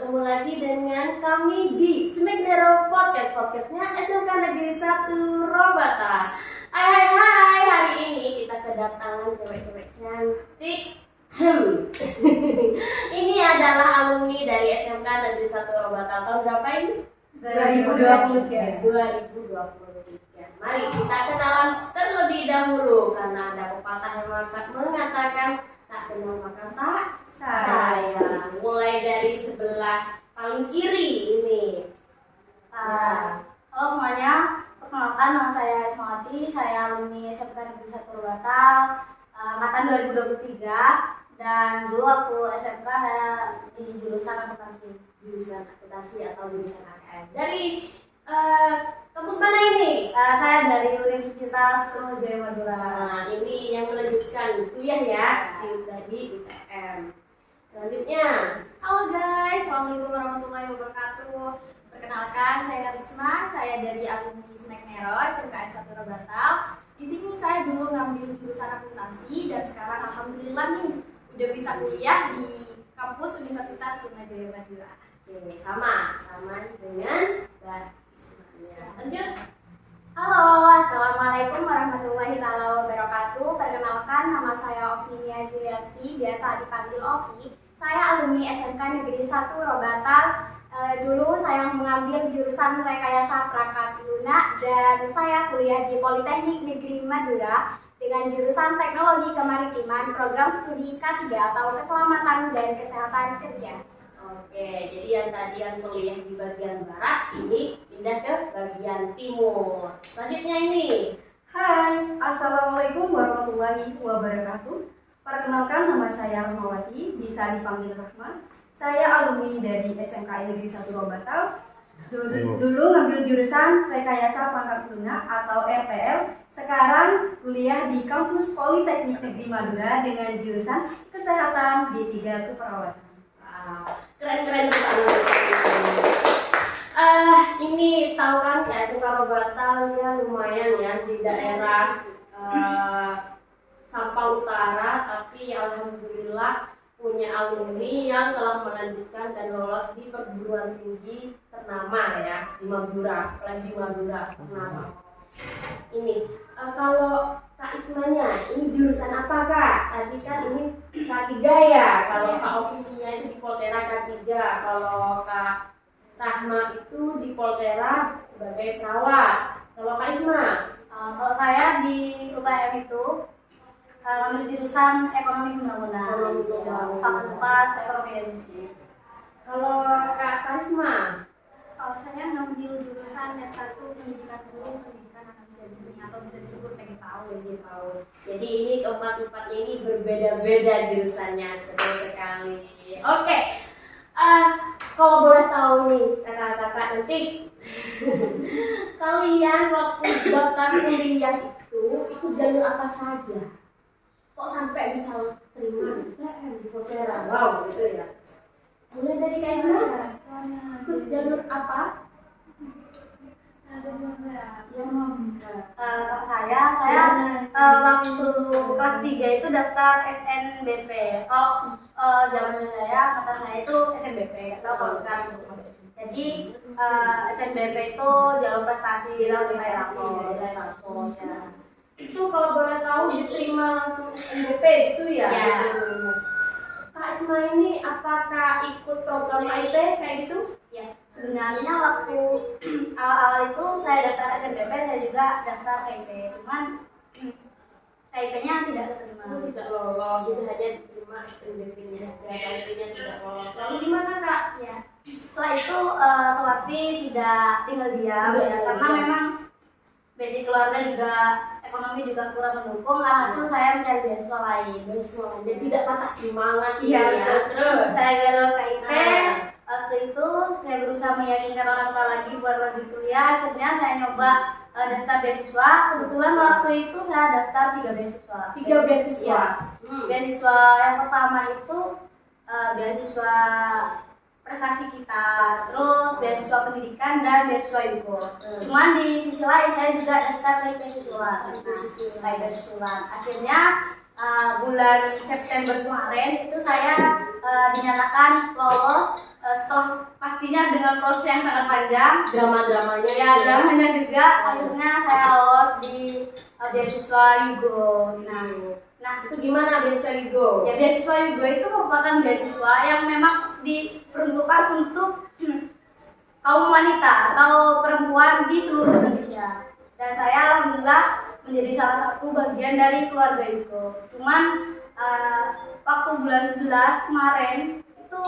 Ketemu lagi dengan kami di Smack Nero Podcast, podcastnya SMK Negeri 1 Robata. Hai, hari ini kita kedatangan cewek-cewek cantik. Ini adalah alumni dari SMK Negeri 1 Robata. Tahun berapa ini? 2023. Mari kita kenalan terlebih dahulu karena ada pepatah yang mengatakan tak kenal maka tak sayang. Mulai dari sebelah paling kiri ini. Halo semuanya, perkenalkan nama saya Ismawati, saya alumni SMK Negeri 1 Batal angkatan 2023 dan dulu waktu SMK saya di jurusan akuntansi. Jurusan akuntansi atau jurusan AKM. Dari kampus mana ini? Saya dari Universitas Trunojoyo Madura. Nah, ini yang melanjutkan kuliah ya di UTM. Selanjutnya, Halo guys, Assalamualaikum warahmatullahi wabarakatuh. Perkenalkan, saya Karisma, saya dari alumni Smack Nero, SMKN 1 Robatal. Di sini saya dulu ngambil jurusan akuntansi dan sekarang alhamdulillah nih udah bisa kuliah di kampus Universitas Trunojoyo Madura. oke, sama dengan Mbak Ismanya. Lanjut. Halo, Assalamualaikum warahmatullahi wabarakatuh. Perkenalkan, nama saya Ovinia Juliansi, biasa dipanggil Ovi. Saya alumni SMK Negeri 1 Robatal. Dulu saya mengambil jurusan Rekayasa Perangkat Lunak dan saya kuliah di Politeknik Negeri Madura dengan jurusan Teknologi Kemaritiman, program studi K3 atau Keselamatan dan Kesehatan Kerja. Oke, jadi yang tadi yang kuliah di bagian barat ini pindah ke bagian timur. Selanjutnya ini. Hai, Assalamualaikum warahmatullahi wabarakatuh. Perkenalkan, nama saya Rahmawati, bisa dipanggil Rahma. Saya alumni dari SMK Negeri 1 Robatal. Dulu ngambil jurusan Rekayasa Pangkat Lunak atau RPL. Sekarang kuliah di kampus Politeknik Negeri Madura dengan jurusan Kesehatan D3 Keperawatan. Keren ini tahu kan ya, SMK Robatal ya lumayan ya di daerah Sampang Utara, tapi alhamdulillah punya alumni yang telah melanjutkan dan lolos di perguruan tinggi ternama ya di Madura, apalagi di Madura ternama. Ini kalau Kak Ismanya, ini jurusan apa Kak? Tadi kan ini K3 ya, kalau Kak Ovinia itu di Poltera K3, kalau Kak Rahma itu di Poltera sebagai perawat. Kalau Kak Isma? Kalau saya di UTM itu ngambil jurusan Ekonomi Pembangunan, Fakultas Ekonomi dan Bisnis. Kalau Kak Karisma? Kalau saya ngambil jurusan S1 Pendidikan Guru, Pendidikan Akademi atau bisa disebut PAUD. Jadi ini keempat-empatnya ini berbeda-beda jurusannya, seru sekali. Oke, kalau boleh tahu nih kakak-kakak nanti kalian waktu daftar kuliah itu jalur apa saja? Kok sampai bisa terima di Poltera? Wow, gitu ya. Mulai dari Kak Isma, ikut jalur apa? Kalau saya waktu kelas 3 itu daftar SNBP. Kalau zamannya saya, angkatan saya itu SNBP, nggak tahu kalau sekarang. Jadi SNBP itu jalur prestasi nilai rapor. Ya. Itu kalau boleh tahu diterima langsung SNBP itu ya? Ya. Kak Isma ini apakah ikut program IT kayak gitu? Ya, sebenarnya waktu awal-awal itu saya daftar SNBP, saya juga daftar KIP, cuman KIP-nya tidak keterima. Tidak lolos, jadi hanya diterima SNBP-nya, KIP-nya tidak lolos. Lalu gimana Kak? Ya, setelah itu Swasti tidak tinggal diam ya, karena memang basic keluarga juga ekonomi juga kurang mendukung. Alhasil saya mencari beasiswa lain. Dan tidak patah semangat Iya, ya. Terus Saya gagal KIP. Waktu itu saya berusaha meyakinkan orang tua lagi buat lanjut kuliah. Akhirnya saya nyoba daftar beasiswa. Kebetulan waktu itu saya daftar 3 beasiswa. 3 beasiswa. Ya. Beasiswa yang pertama itu beasiswa prestasi kita, terus beasiswa pendidikan dan beasiswa Yugo. Cuman di sisi lain saya juga daftar beasiswa. Akhirnya bulan September kemarin itu saya dinyatakan lolos setelah pastinya dengan proses yang sangat panjang, Drama-dramanya ya dramanya juga, akhirnya saya lolos di beasiswa Yugo. Nah, itu gimana beasiswa Yugo? ya beasiswa Yugo itu merupakan beasiswa yang memang diperuntukkan untuk kaum wanita atau perempuan di seluruh Indonesia. Dan saya alhamdulillah menjadi salah satu bagian dari keluarga Yugo. Cuman waktu bulan 11 kemarin itu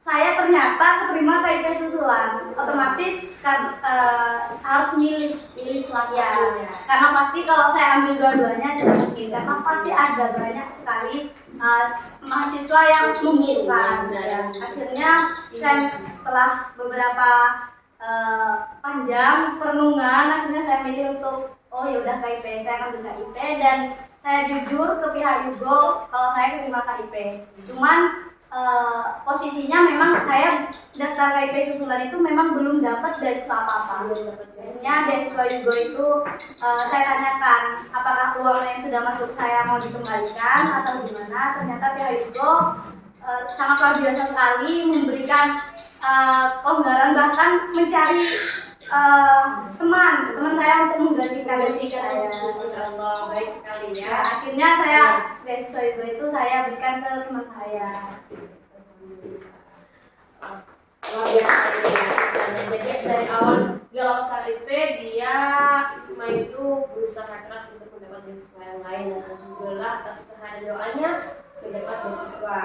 saya ternyata keterima KIP susulan. Otomatis kan harus milih salah Ya. karena pasti kalau saya ambil dua-duanya tidak mungkin, karena pasti ada banyak sekali mahasiswa yang menginginkan. Akhirnya saya setelah beberapa panjang perenungan, akhirnya saya milih untuk ya udah KIP. Saya ambil KIP dan saya jujur ke pihak Yugo kalau saya terima KIP. Cuman posisinya memang saya daftar KIP susulan itu memang belum dapat beasiswa apa-apa. Biasanya beasiswa Yugo itu saya tanyakan apakah uang yang sudah masuk saya mau dikembalikan atau gimana. Ternyata pihak Yugo sangat luar biasa sekali memberikan kelonggaran, bahkan mencari teman saya untuk menggantikan saya. Allah, baik sekali Ya, ya. akhirnya saya beasiswa itu saya berikan ke teman saya. Luar biasa ya. Jadi dari awal dia lolos KIP, Isma itu berusaha keras untuk mendapat beasiswa yang lain, dan alhamdulillah atas usaha dan doanya mendapat beasiswa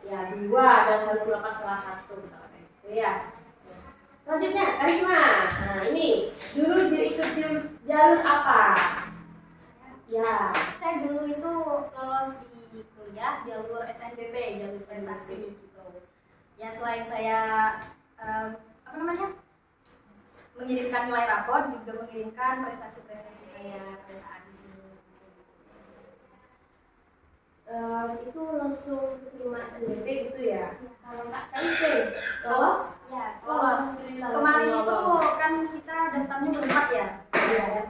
ya 2 dan harus melepas salah satu ya. Selanjutnya Karisma. Nah ini dulu ikut jalur apa? Ya. Saya dulu itu lolos di kuliah jalur SNBP, jalur prestasi gitu. Ya selain saya mengirimkan nilai rapor, juga mengirimkan prestasi-prestasi saya pada saat di sini. Itu langsung terima SNBP gitu ya? Kalau nggak KIP lolos? Ya, Lolos. kemarin itu kan kita daftarnya berempat ya. Iya, ya.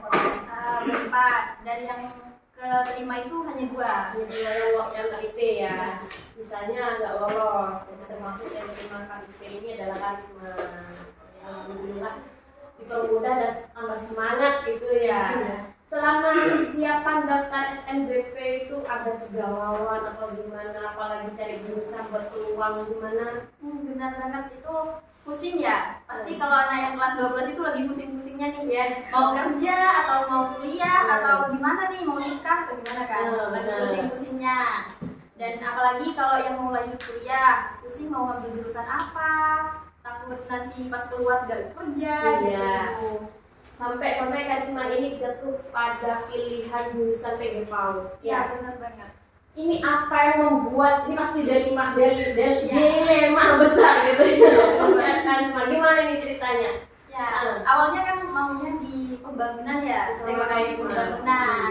Berempat, dan yang keterima itu hanya 2. Jadi yang KIP ya. Misalnya nggak lolos, jadi termasuk yang terima KIP ini adalah Karisma. Ya, alhamdulillah dipermudah dan tambah semangat gitu ya. Selama persiapan daftar SNBP itu ada kegalauan atau gimana, apalagi cari jurusan buat peluang gimana? Benar banget, itu pusing ya. Pasti kalau anak yang kelas 12 itu lagi pusing-pusingnya nih. Yes. Mau kerja atau mau kuliah atau gimana nih, mau nikah atau gimana kan. Lagi Benar. pusing-pusingnya. Dan apalagi kalau yang mau lanjut kuliah, pusing mau ngambil jurusan apa, takut nanti pas keluar gak kerja Iya. gitu. Sampai Karisma ini jatuh pada pilihan jurusan PG PAUD. Ya, benar banget. Ini apa yang membuat ini pasti dari Ya. dilema besar gitu ya. Karisma gimana ini ceritanya? Ya, awalnya kan maunya di pembangunan ya, Sama Kak Isma. pembangunan.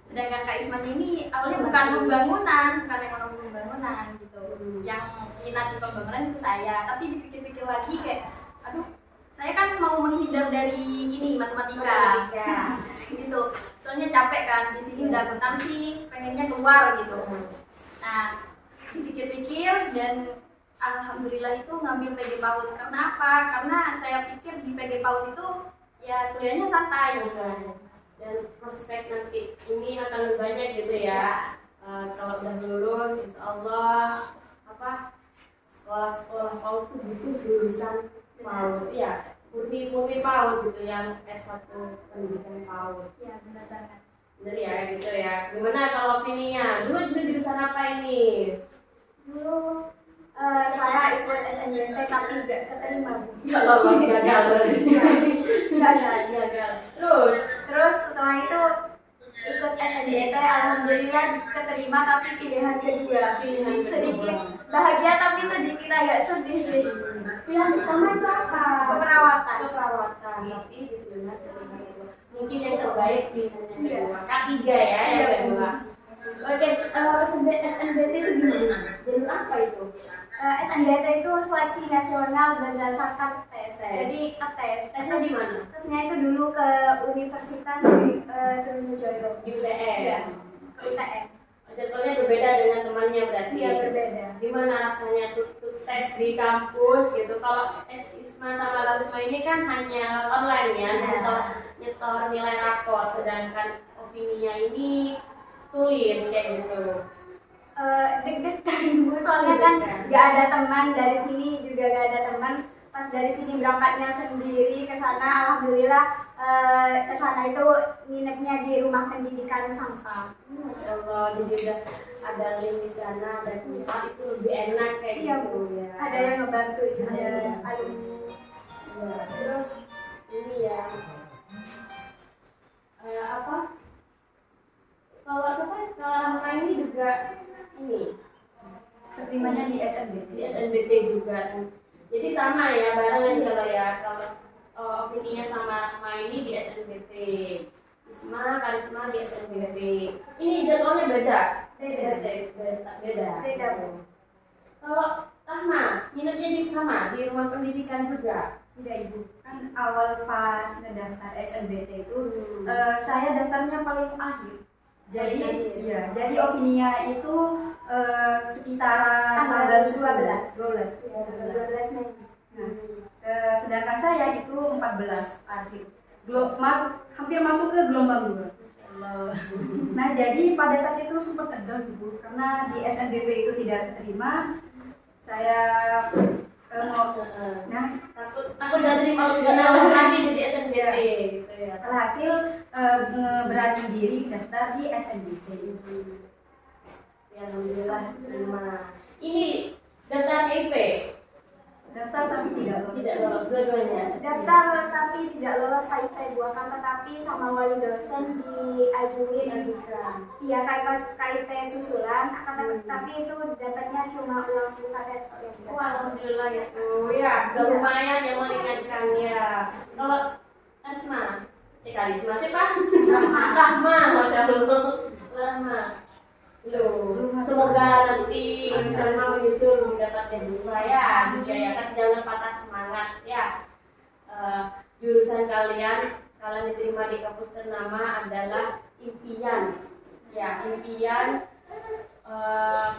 Sedangkan Kak Isman ini awalnya bukan pembangunan, bukan ekonomi pembangunan gitu. Yang minat di pembangunan itu saya, tapi dipikir-pikir lagi kayak, aduh, saya kan mau menghindar dari ini matematika. Gitu. Soalnya capek kan, di sini udah akuntansi, pengennya keluar gitu. Nah, dipikir-pikir dan alhamdulillah itu ngambil PG PAUD. Karena apa? Karena saya pikir di PG PAUD itu ya kuliahnya santai gitu. Dan prospek nanti ini akan lebih banyak gitu ya. Kalau udah lulus, insya Allah sekolah-sekolah PAUD itu butuh jurusan PAUD ya, murni PAUD gitu, yang S1 pendidikan PAUD. Ya, benar banget. Bener ya gitu ya. Gimana kalau Vinia? Dulu jurusan apa ini? Dulu saya ikut SNBP tapi nggak keterima, Bu. Nggak lolos, gagal berarti. Gagal. Terus Setelah itu ikut SNBT, alhamdulillah keterima tapi pilihan kedua. Sedikit bahagia tapi sedikit agak sedih sih. pilihan pertama itu apa? Keperawatan. Tapi dipilih pilihan kedua. Mungkin yang terbaik pilihan yang Iya. kedua. K3 ya yang kedua. Oke, SNBT itu gimana? Jalur apa itu? SNBT itu seleksi nasional berdasarkan tes. Jadi tes. Tesnya di mana? Tesnya itu dulu ke Universitas Trunojoyo. Di UTN. Iya, ke UTN. Jadwalnya berbeda dengan temannya berarti. Iya, berbeda. Gimana rasanya tuh tes di kampus gitu. Kalau Isma sama Karisma ini kan hanya online ya, nyetor nilai rapor, sedangkan Ovinia ini tulis kayak gitu. Deg-degan Bu, soalnya kan nggak ada teman, dari sini juga nggak ada teman. Pas dari sini berangkatnya sendiri ke sana, alhamdulillah ke sana itu nginepnya di rumah pendidikan Sampang. Masya Allah, jadi udah ada link di sana, ada tempat itu lebih enak kayak Iya gitu Bu, ya. ada yang ngebantu juga Ada. alumni. Ya, terus ini ya apa? Kalau Rahma ini juga ini Keterimanya di SNBT. di SNBT juga. Jadi sama ya, barengan kalau Ovinia sama Rahma ini di SNBT. Isma, Karisma di SNBT. Ini jadwalnya beda. Beda. Kalau Rahma, nginepnya di sama di rumah pendidikan juga. Tidak Ibu, kan awal pas ngedaftar SNBT itu saya daftarnya paling akhir. Jadi iya, jadi Ovinia itu sekitaran tanggal 12. Ya, 12 Mei. Nah, sedangkan saya itu 14 akhir. Hampir masuk ke gelombang 2. Nah, jadi pada saat itu sempat down Ibu, karena di SNBP itu tidak terima. Saya takut gak terima lagi di SNBT gitu ya. alhasil berani diri daftar di SNBT. Ya, alhamdulillah terima. Ini daftar IP Daftar tapi tidak lolos dua-duanya. Daftar tapi tidak lolos HIP Bu, akan tetapi sama wali dosen diajuin. Iya, kayak pas KIT susulan, akan tetapi itu datanya cuma ulang UKT. Wah, alhamdulillah ya tuh ya, udah lumayan yang meringankan ya. Kalau Karisma, Karisma sih pas Rahma, masya Allah, Rahma. Loh, semoga nanti Salma menyusul mendapat beasiswa ya, digayakan, jangan patah semangat ya. Jurusan kalian diterima di kampus ternama adalah impian ya, impian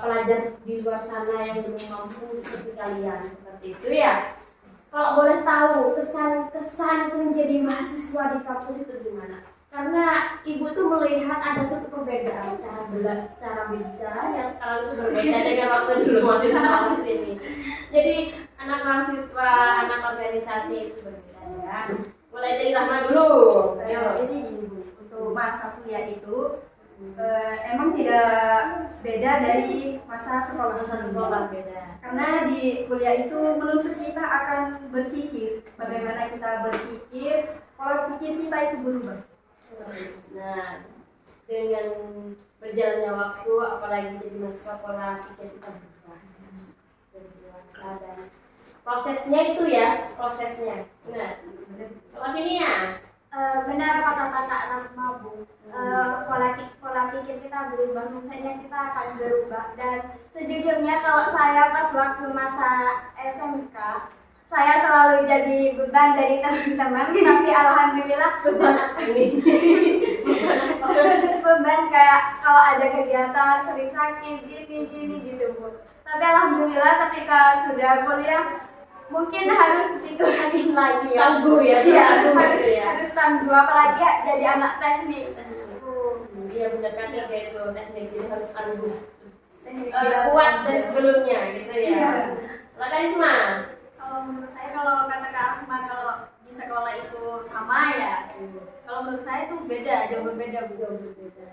pelajar di luar sana yang belum mampu seperti kalian, seperti itu ya. Kalau boleh tahu kesan menjadi mahasiswa di kampus itu gimana? Karena ibu tuh melihat ada suatu perbedaan cara bicara yang sekarang itu berbeda dengan waktu dulu masih sama di sini. Jadi anak mahasiswa, anak organisasi itu berbeda ya. Mulai dari Rahma dulu. Jadi gini Bu, untuk masa kuliah itu emang tidak beda dari masa sekolah beda. Karena di kuliah itu menuntut kita akan berpikir bagaimana kita berpikir, pola pikir kita itu berubah. Nah, dengan berjalannya waktu, apalagi jadi mahasiswa, pola pikir kita berubah, jadi dewasa, dan prosesnya itu ya, prosesnya. Nah, kalau ini ya, Benar kata-kata Rahma Bu, pola pikir kita berubah, misalnya kita akan berubah. Dan sejujurnya kalau saya pas waktu masa SMK, saya selalu jadi beban dari teman-teman, tapi alhamdulillah beban apa ini? beban kayak kalau ada kegiatan sering sakit gini gitu Bu. Tapi alhamdulillah ketika sudah kuliah mungkin harus dikurangin lagi ya. Tangguh ya, Harus tangguh, apalagi ya jadi anak teknik. Iya benar kan, kayak itu teknik, jadi harus tangguh. Teknik Kuat dari sebelumnya gitu ya. Iya. Karisma. Kalau menurut saya, kalau kata Kak Rahma, kalau di sekolah itu sama ya. Kalau menurut saya itu beda, jauh berbeda Bu.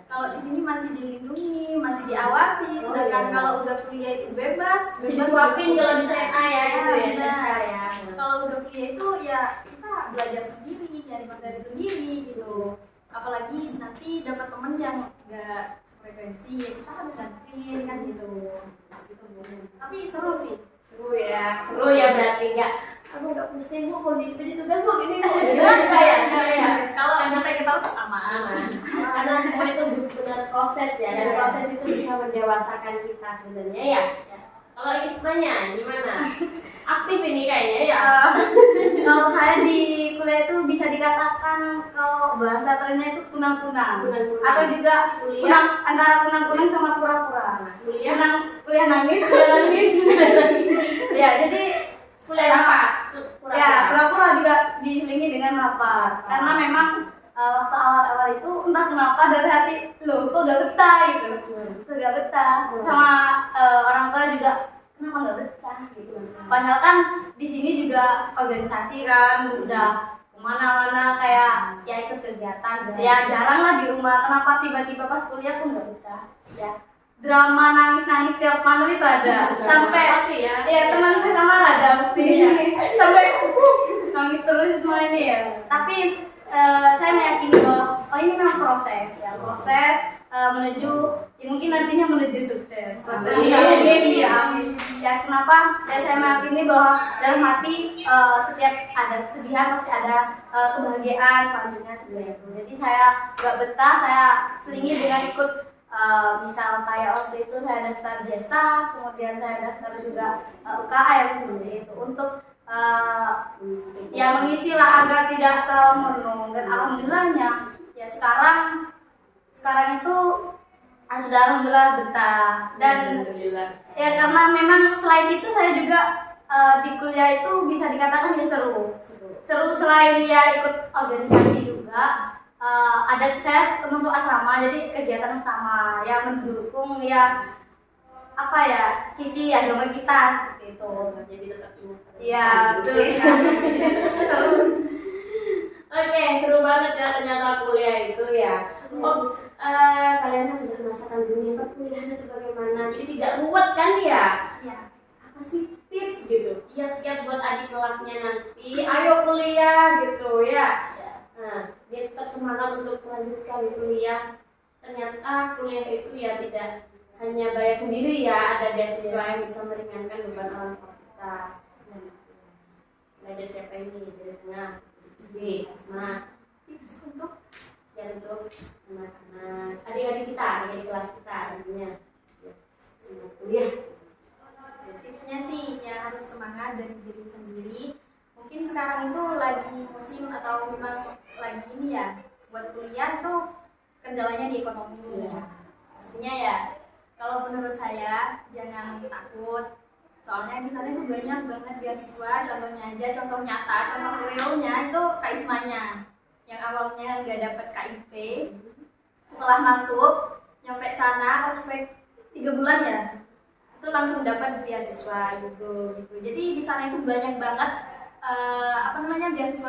Kalau di sini masih dilindungi, masih diawasi, sedangkan kalau udah kuliah itu bebas Disuapin kalau di SMA ya, gitu ya, benar. SMA ya. Kalau udah kuliah itu ya kita belajar sendiri, cari materi sendiri gitu. Apalagi nanti dapat temen yang nggak frekuensi, ya kita harus gantiin kan gitu. Tapi seru sih. Seru ya berarti nggak. Aku nggak pusing Bu, kalau di tugas Bu gini Bu. Enggak ya. Kalau Anda pengen tahu aman. Karena semua itu benar proses ya, dan proses itu bisa mendewasakan kita sebenarnya ya. Kalau Ismanya gimana? Aktif ini kayaknya ya. Kalau saya di kuliah itu bisa dikatakan kalau bahasa trennya itu kunang-kunang, Kunang-kunang. atau juga Kuliah. antara kunang-kunang sama pura-pura. Kuliah. Kuliah nangis, kuliah nangis. Ya, jadi Kuliah apa? ya pura-pura juga diselingi dengan lapar. Karena memang waktu awal-awal itu entah kenapa dari hati loh kok gak betah gitu, kok gak betah sama orang tua juga kenapa gak betah gitu. Padahal kan di sini juga organisasi kan udah kemana-mana kayak ya ikut kegiatan gitu. Ya jarang lah di rumah. Kenapa tiba-tiba pas kuliah kok gak betah? Ya drama nangis-nangis tiap malam itu ada. Sampai sih ya. ya teman saya kamar ada sih. Sampai nangis terus semua ini ya. Tapi saya meyakini bahwa ini memang proses ya, proses menuju ya mungkin nantinya menuju sukses. Amin. Amin. Ya kenapa? Ya saya meyakini bahwa dalam hati setiap ada kesedihan pasti ada kebahagiaan selanjutnya seperti itu. Jadi saya gak betah, saya selingi dengan ikut misal kayak waktu itu saya daftar jasa, kemudian saya daftar juga UKM seperti itu untuk ya mengisi lah agar tidak terlalu merenung. Dan alhamdulillahnya ya sekarang itu sudah alhamdulillah betah. Dan Alhamdulillah. ya karena memang selain itu saya juga di kuliah itu bisa dikatakan ya seru selain ya ikut organisasi juga. Ada saya termasuk asrama, jadi kegiatan asrama yang mendukung ya apa ya sisi agama kita seperti itu. Jadi tetap ingat. Iya betul sekali. Seru. Oke, seru banget ya ternyata kuliah itu ya. Oh, kalian kan sudah merasakan dunia perkuliahan itu bagaimana? Jadi tidak ruwet kan ya? Iya. Apa sih tips gitu? Kiat-kiat buat adik kelasnya nanti, ayo kuliah gitu ya. Nah, dia tetap semangat untuk melanjutkan kuliah. Ternyata kuliah itu ya tidak hanya bayar sendiri ya, ada beasiswa yang bisa meringankan beban orang tua kita. Belajar siapa ini? Dari tengah. Jadi, Asma, Tips untuk ya untuk anak-anak, adik-adik kita, adik kelas kita tentunya. Semangat kuliah. tipsnya sih ya harus semangat dari diri sendiri. Mungkin sekarang itu lagi musim atau memang lagi ini ya buat kuliah itu kendalanya di ekonomi. Pastinya ya kalau menurut saya jangan takut. Soalnya di sana itu banyak banget beasiswa, contohnya aja, contoh nyata, contoh realnya itu Kak Ismanya yang awalnya nggak dapat KIP, setelah masuk nyampe sana ospek 3 bulan ya, itu langsung dapat beasiswa gitu. Jadi di sana itu banyak banget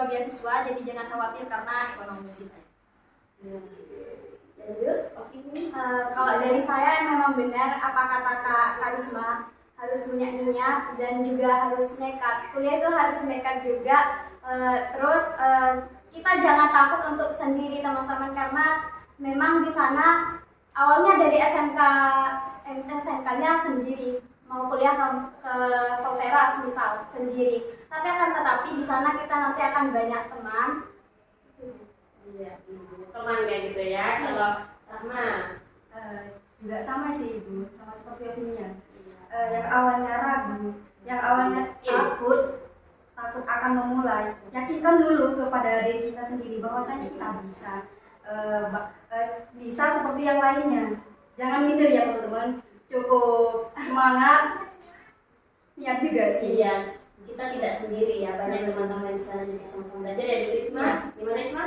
beasiswa, jadi jangan khawatir karena ekonomi kita. Lanjut, opini. Kalau dari saya memang benar apa kata Kak Karisma, harus punya niat dan juga harus nekat. Kuliah itu harus nekat juga. Terus kita jangan takut untuk sendiri teman-teman, karena memang di sana awalnya dari SMK-nya sendiri, mau kuliah ke Polteras misal sendiri. Tapi akan tetapi di sana kita nanti akan banyak teman. Iya, teman kayak gitu ya. Kalau Rahma, Juga sama sih Ibu, sama seperti opininya. Yang awalnya ragu, yang awalnya takut akan memulai, yakinkan dulu kepada diri kita sendiri bahwasanya kita bisa seperti yang lainnya. Jangan minder ya teman-teman, cukup semangat, niat juga sih. iya, kita tidak sendiri ya, banyak teman-teman di sana juga sama-sama belajar ya. Di Isma, gimana Isma?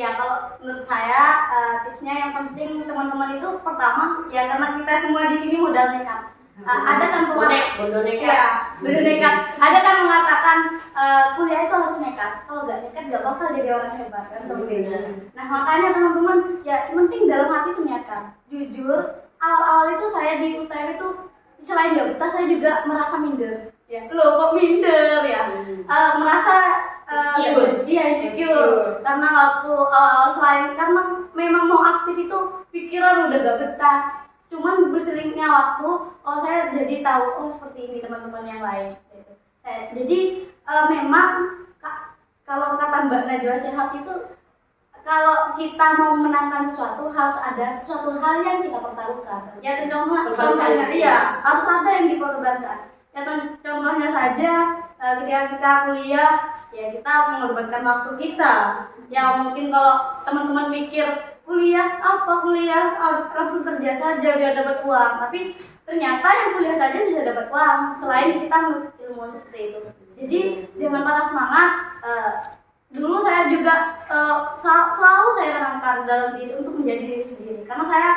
Kalau menurut saya tipsnya yang penting teman-teman itu pertama ya karena kita semua di sini modal nekat. Ada kan Bondo nekat. ya, bener nekat. Ada kan mengatakan kuliah itu harus nekat. Kalau nggak nekat nggak bakal jadi orang hebat kan seperti itu. Nah makanya teman-teman ya sementing dalam hati itu nekat. Jujur awal-awal itu saya di UTM itu selain nggak betah saya juga merasa minder. Ya, loh kok minder ya? Merasa insecure. Karena waktu selain karena memang mau aktif itu pikiran udah gak betah. Cuman berselingnya waktu, saya jadi tahu seperti ini teman-teman yang lain. Jadi memang kalau kata Mbak Najwa Shihab itu kalau kita mau menangkan sesuatu harus ada sesuatu hal yang kita pertaruhkan. Ya contohnya, iya harus ada yang dikorbankan. Ya contohnya saja ketika kita kuliah, ya kita mengorbankan waktu kita. Ya mungkin kalau teman-teman mikir kuliah langsung kerja saja biar dapat uang, tapi ternyata yang kuliah saja bisa dapat uang selain kita ilmu seperti itu. Jadi jangan patah semangat. Dulu saya juga selalu saya tanamkan dalam diri untuk menjadi diri sendiri, karena saya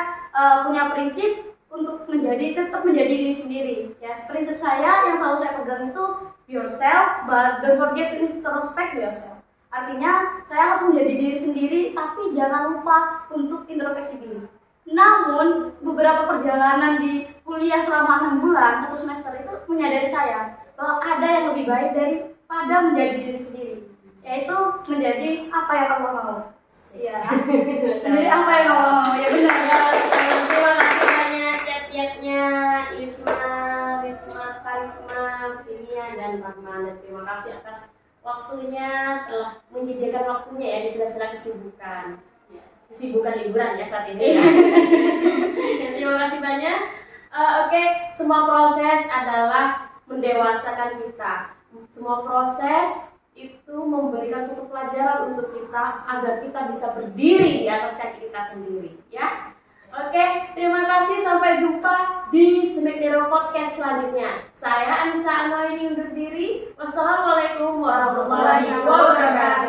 punya prinsip untuk tetap menjadi diri sendiri. Ya, prinsip saya yang selalu saya pegang itu yourself, but don't forget to introspect yourself. Artinya saya harus menjadi diri sendiri, tapi jangan lupa untuk introspeksi diri. Namun beberapa perjalanan di kuliah selama 6 bulan, 1 semester itu menyadari saya bahwa ada yang lebih baik daripada menjadi diri sendiri, yaitu menjadi apa yang kamu mau. Iya. Menjadi apa yang kamu mau. Ya benar. Terima kasih banyak chat-chatnya Risma, Karisma, Finia, dan Rahman. Terima kasih atas waktunya, telah menyediakan waktunya ya di sela-sela kesibukan liburan ya saat ini. Terima kasih banyak. Oke, semua proses adalah mendewasakan kita. Semua proses itu memberikan suatu pelajaran untuk kita agar kita bisa berdiri di atas kaki kita sendiri, ya. Oke, terima kasih, sampai jumpa di Smack Nero Podcast selanjutnya. Saya Anissa Anwar ini undur diri. Wassalamualaikum warahmatullahi wabarakatuh.